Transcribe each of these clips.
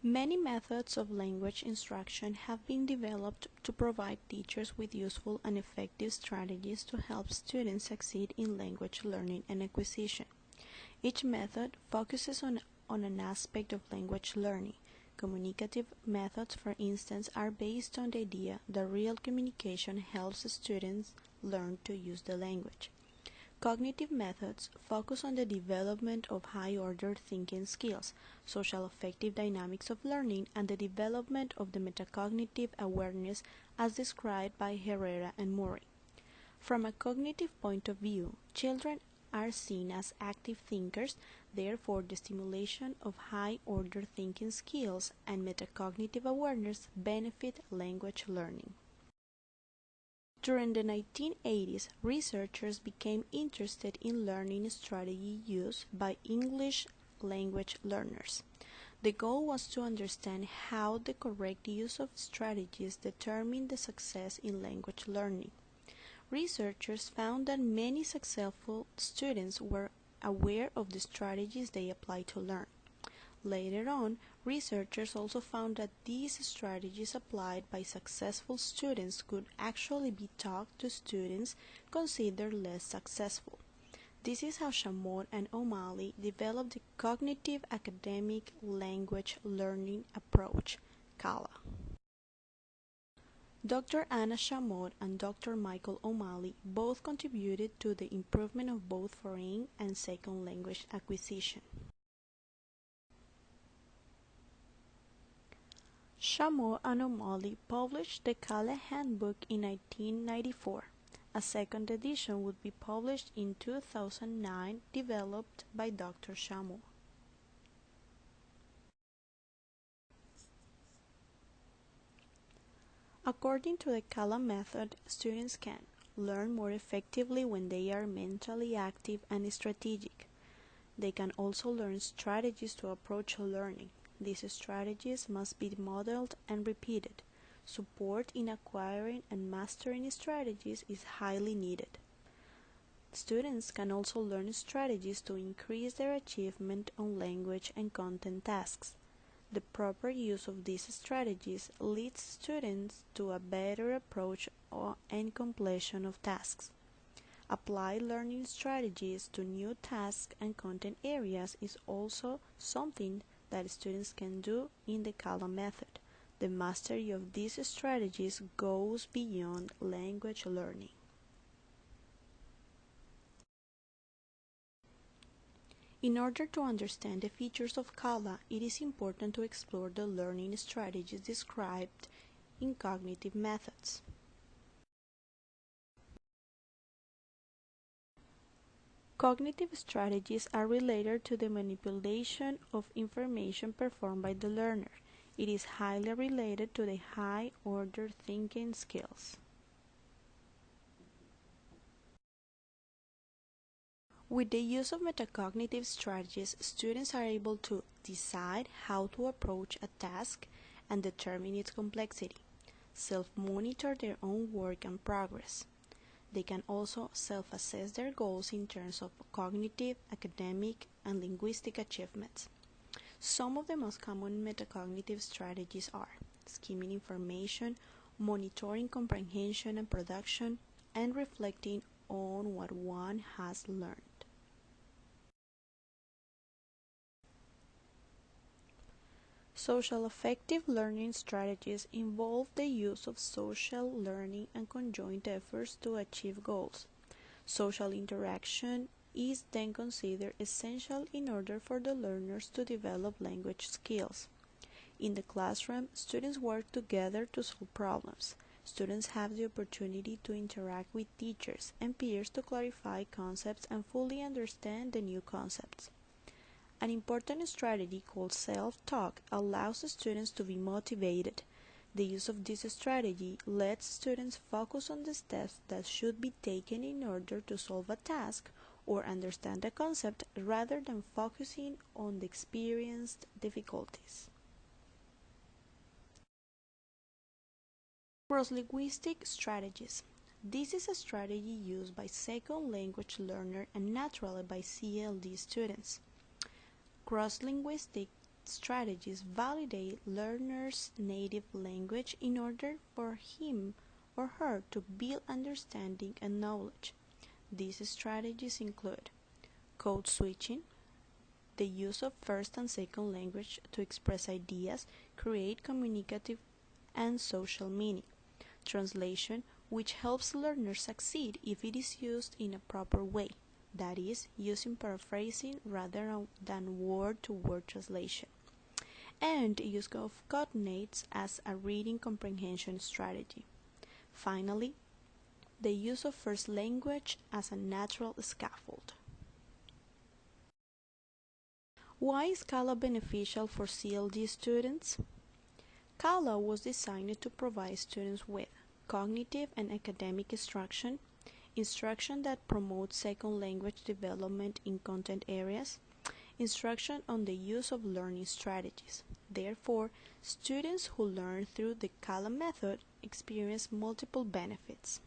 Many methods of language instruction have been developed to provide teachers with useful and effective strategies to help students succeed in language learning and acquisition. Each method focuses on an aspect of language learning. Communicative methods, for instance, are based on the idea that real communication helps students learn to use the language. Cognitive methods focus on the development of high-order thinking skills, social affective dynamics of learning, and the development of the metacognitive awareness as described by Herrera and Murray. From a cognitive point of view, children are seen as active thinkers, therefore the stimulation of high-order thinking skills and metacognitive awareness benefit language learning. During the 1980s, researchers became interested in learning strategy used by English language learners. The goal was to understand how the correct use of strategies determined the success in language learning. Researchers found that many successful students were aware of the strategies they applied to learn. Later on, researchers also found that these strategies applied by successful students could actually be taught to students considered less successful. This is how Chamot and O'Malley developed the cognitive academic language learning approach, CALLA. Dr. Anna Chamot and Dr. Michael O'Malley both contributed to the improvement of both foreign and second language acquisition. Chamot and O'Malley published the CALLA Handbook in 1994. A second edition would be published in 2009, developed by Dr. Chamot. According to the CALLA method, students can learn more effectively when they are mentally active and strategic. They can also learn strategies to approach learning. These strategies must be modeled and repeated. Support in acquiring and mastering strategies is highly needed. Students can also learn strategies to increase their achievement on language and content tasks. The proper use of these strategies leads students to a better approach and completion of tasks. Apply learning strategies to new tasks and content areas is also something that students can do in the CALLA method. The mastery of these strategies goes beyond language learning. In order to understand the features of CALLA, it is important to explore the learning strategies described in cognitive methods. Cognitive strategies are related to the manipulation of information performed by the learner. It is highly related to the high-order thinking skills. With the use of metacognitive strategies, students are able to decide how to approach a task and determine its complexity, self-monitor their own work and progress. They can also self-assess their goals in terms of cognitive, academic, and linguistic achievements. Some of the most common metacognitive strategies are skimming information, monitoring comprehension and production, and reflecting on what one has learned. Social affective learning strategies involve the use of social learning and conjoint efforts to achieve goals. Social interaction is then considered essential in order for the learners to develop language skills. In the classroom, students work together to solve problems. Students have the opportunity to interact with teachers and peers to clarify concepts and fully understand the new concepts. An important strategy called self-talk allows students to be motivated. The use of this strategy lets students focus on the steps that should be taken in order to solve a task or understand a concept rather than focusing on the experienced difficulties. Cross-linguistic strategies. This is a strategy used by second language learners and naturally by CLD students. Cross-linguistic strategies validate learners' native language in order for him or her to build understanding and knowledge. These strategies include code switching, the use of first and second language to express ideas, create communicative and social meaning, translation, which helps learners succeed if it is used in a proper way, that is, using paraphrasing rather than word-to-word translation, and use of coordinates as a reading comprehension strategy. Finally, the use of first language as a natural scaffold. Why is CALLA beneficial for CLD students? CALLA was designed to provide students with cognitive and academic instruction that promotes second language development in content areas, instruction on the use of learning strategies. Therefore, students who learn through the CALLA method experience multiple benefits.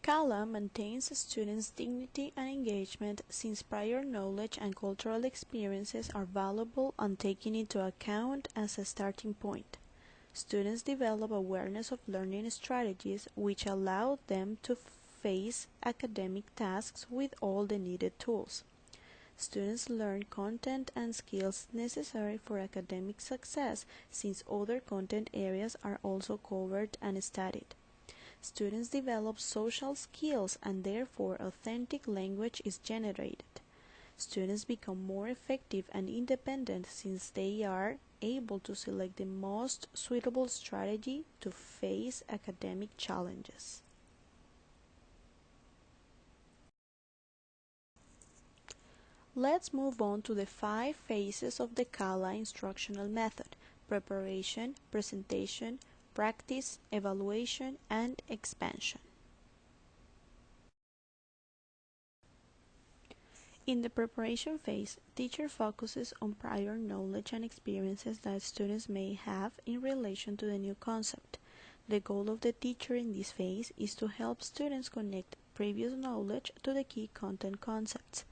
CALLA maintains students' dignity and engagement since prior knowledge and cultural experiences are valuable and taken into account as a starting point. Students develop awareness of learning strategies which allow them to face academic tasks with all the needed tools. Students learn content and skills necessary for academic success since other content areas are also covered and studied. Students develop social skills and therefore authentic language is generated. Students become more effective and independent since they are able to select the most suitable strategy to face academic challenges. Let's move on to the 5 phases of the CALLA instructional method: preparation, presentation, practice, evaluation, and expansion. In the preparation phase, teacher focuses on prior knowledge and experiences that students may have in relation to the new concept. The goal of the teacher in this phase is to help students connect previous knowledge to the key content concepts.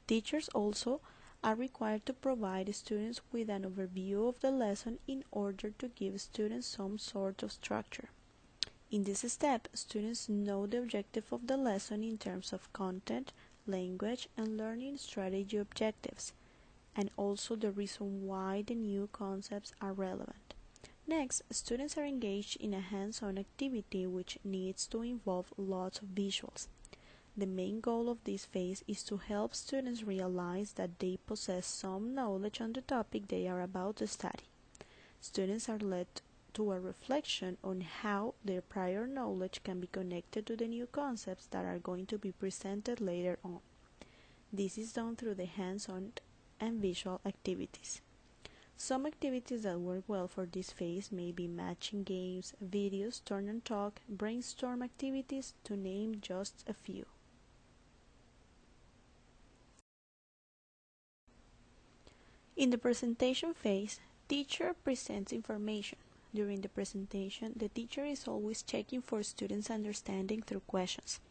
Teachers also are required to provide students with an overview of the lesson in order to give students some sort of structure. In this step, students know the objective of the lesson in terms of content, language, and learning strategy objectives, and also the reason why the new concepts are relevant. Next, students are engaged in a hands-on activity which needs to involve lots of visuals. The main goal of this phase is to help students realize that they possess some knowledge on the topic they are about to study. Students are led to a reflection on how their prior knowledge can be connected to the new concepts that are going to be presented later on. This is done through the hands-on and visual activities. Some activities that work well for this phase may be matching games, videos, turn and talk, brainstorm activities, to name just a few. In the presentation phase, teacher presents information. During the presentation, the teacher is always checking for students' understanding through questions.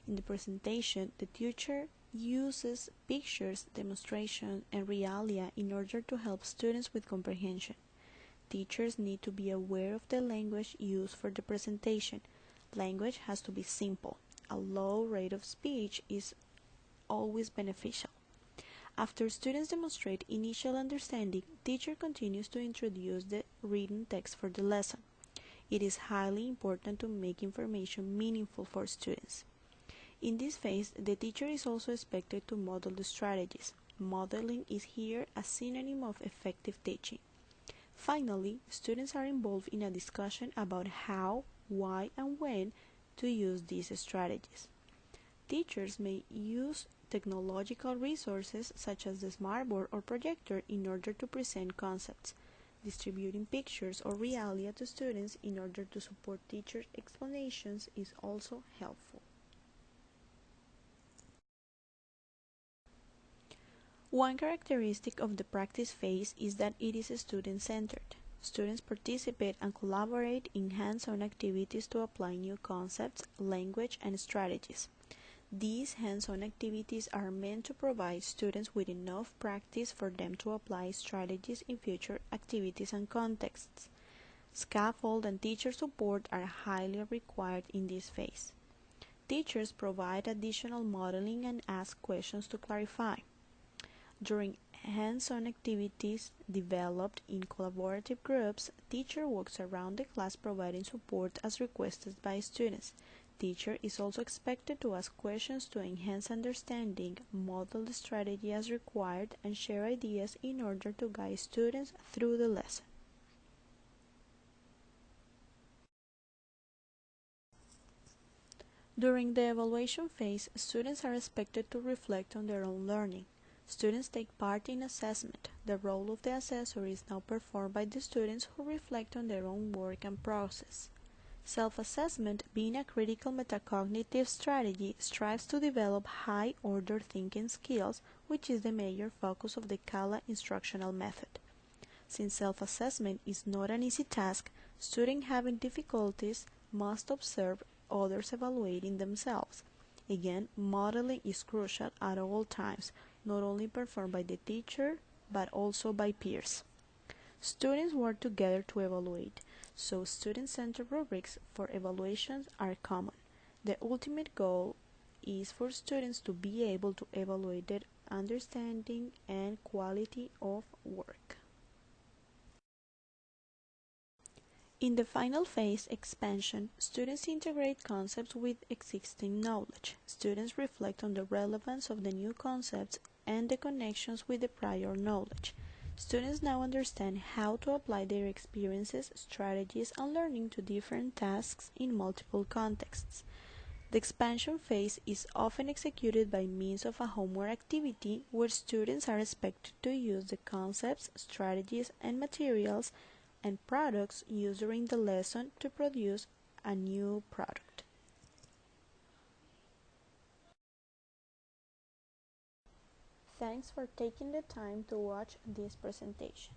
In the presentation, the teacher uses pictures, demonstration, and realia in order to help students with comprehension. Teachers need to be aware of the language used for the presentation. Language has to be simple. A low rate of speech is always beneficial. After students demonstrate initial understanding, teacher continues to introduce the written text for the lesson. It is highly important to make information meaningful for students. In this phase, the teacher is also expected to model the strategies. Modeling is here a synonym of effective teaching. Finally, students are involved in a discussion about how, why, and when to use these strategies. Teachers may use technological resources such as the smartboard or projector in order to present concepts. Distributing pictures or realia to students in order to support teachers' explanations is also helpful. One characteristic of the practice phase is that it is student-centered. Students participate and collaborate in hands-on activities to apply new concepts, language, and strategies. These hands-on activities are meant to provide students with enough practice for them to apply strategies in future activities and contexts. Scaffold and teacher support are highly required in this phase. Teachers provide additional modeling and ask questions to clarify. During hands-on activities developed in collaborative groups, teacher walks around the class providing support as requested by students. Teacher is also expected to ask questions to enhance understanding, model the strategy as required, and share ideas in order to guide students through the lesson. During the evaluation phase, students are expected to reflect on their own learning. Students take part in assessment. The role of the assessor is now performed by the students who reflect on their own work and process. Self-assessment, being a critical metacognitive strategy, strives to develop high-order thinking skills, which is the major focus of the CALLA instructional method. Since self-assessment is not an easy task, students having difficulties must observe others evaluating themselves. Again, modeling is crucial at all times, not only performed by the teacher, but also by peers. Students work together to evaluate, so student-centered rubrics for evaluations are common. The ultimate goal is for students to be able to evaluate their understanding and quality of work. In the final phase, expansion, students integrate concepts with existing knowledge. Students reflect on the relevance of the new concepts and the connections with the prior knowledge. Students now understand how to apply their experiences, strategies, and learning to different tasks in multiple contexts. The expansion phase is often executed by means of a homework activity where students are expected to use the concepts, strategies, and materials and products used during the lesson to produce a new product. Thanks for taking the time to watch this presentation.